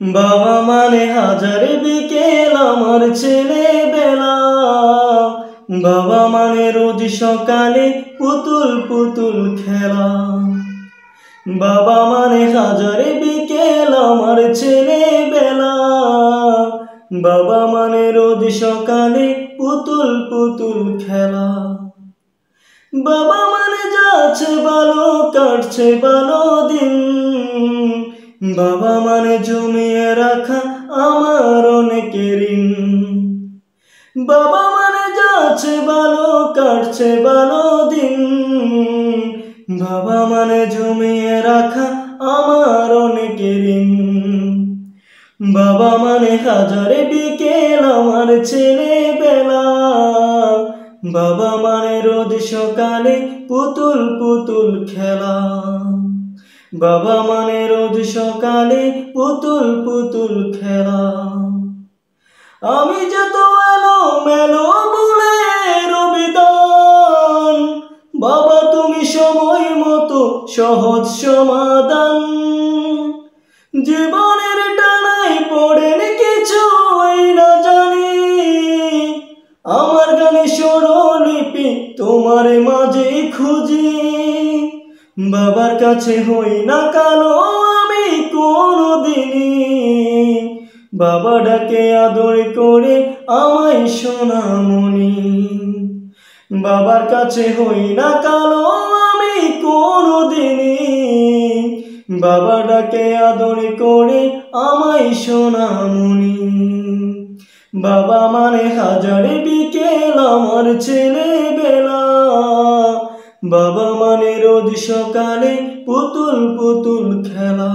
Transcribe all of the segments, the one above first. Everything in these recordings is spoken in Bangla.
বাবা মানে হাজার বিকেল আমার ছেলেবেলা। বাবা মানে রোজ সকালে পুতুল পুতুল খেলা। বাবা মানে হাজার বিকেল আমার ছেলেবেলা। বাবা মানে রোজ সকালে পুতুল পুতুল খেলা। বাবা মানে যাচ্ছে ভালো কাটছে ভালো দিন। বাবা মানে জমিয়ে রাখা আমার অনেক ঋণ। বাবা মানে যাচ্ছে ভালো কাটছে ভালো দিন। বাবা মানে জমিয়ে রাখা আমার অনেক ঋণ। বাবা মানে হাজার বিকেল আমার ছেলেবেলা। বাবা মানে রোজ সকালে পুতুল পুতুল খেলা। বাবা মানে রোজ সকালে পুতুল পুতুল খেলা। আমি যত এলো মেলো বলে রবিদান, বাবা তুমি সময় মতো সহজ সমাধান। জীবনের টানায় পড়েন কিছুই না জানি, আমার গানে স্বরলিপি তোমার মাঝে খুঁজি। বাবার কাছে হই না কালো আমি কোনদিনই, বাবা ডাকে আদর করে আমায় সোনামণি। বাবার কাছে হই না কালো আমি কোনদিনই, বাবা ডাকে আদর করে আমায় সোনামণি। বাবা মানে হাজার বিকেল আমার ছেলেবেলা। বাবা মানে রোজ সকালে পুতুল পুতুল খেলা।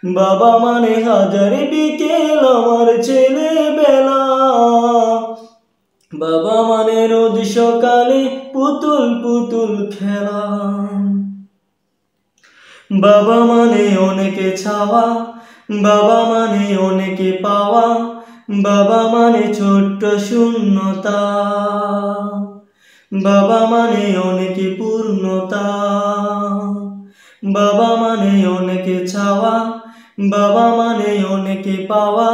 বাবা মানে হাজার বিকেল আমার ছেলেবেলা। বাবা মানে রোজ সকালে পুতুল পুতুল খেলা। বাবা মানে অনেকে ছাওয়া, বাবা মানে অনেকে পাওয়া। বাবা মানে ছোট্ট শূন্যতা, বাবা মানে অনেকে পূর্ণতা। বাবা মানে অনেকে ছাওয়া, বাবা মানে অনেকে পাওয়া।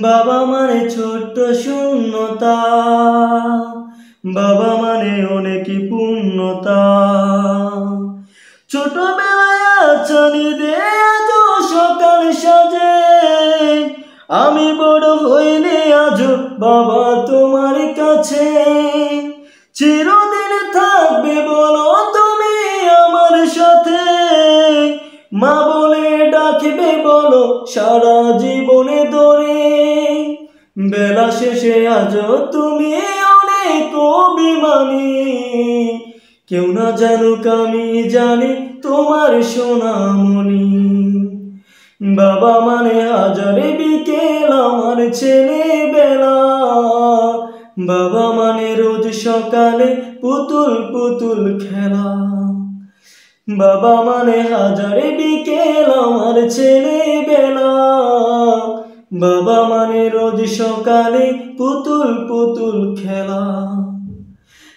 বাবা মানে ছোট্ট শূন্যতা, বাবা মানে অনেকে পূর্ণতা। ছোটবেলায় আছানি দে আজ সকাল সাজে, আমি বড় হইনি আজ বাবা তোমার কাছে। চিরদিন থাকবে বলো তুমি আমার সাথে, মা বলে ডাকবে বলো সারা জীবনে ধরে। বেলা শেষে আজ তুমি অনেক অভিমানী, কেউ না জানুক আমি জানি তোমার সোনামণি। বাবা মানে হাজার বিকেল আমার ছেলেবেলা। বাবা মানে রোজ সকালে পুতুল পুতুল খেলা। বাবা মানে হাজার বিকেল আমার ছেলেবেলা। বাবা মানে রোজ সকালে পুতুল পুতুল খেলা।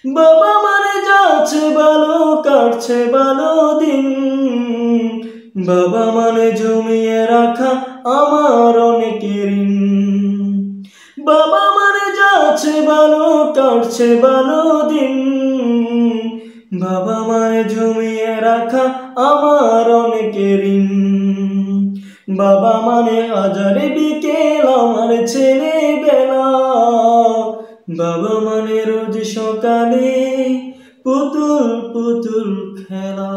বাবা মানে যাচ্ছে ভালো কাটছে ভালো দিন। বাবা মানে জমিয়ে রাখা আমার অনেক ঋণ। বাবা মানে যাচ্ছে ভালো কাটছে ভালো দিন। বাবা মানে জমিয়ে রাখা আমার অনেক ঋণ। বাবা মানে হাজার বিকেল আমার ছেলেবেলা। বাবা মানে রোজ সকালে পুতুল পুতুল খেলা।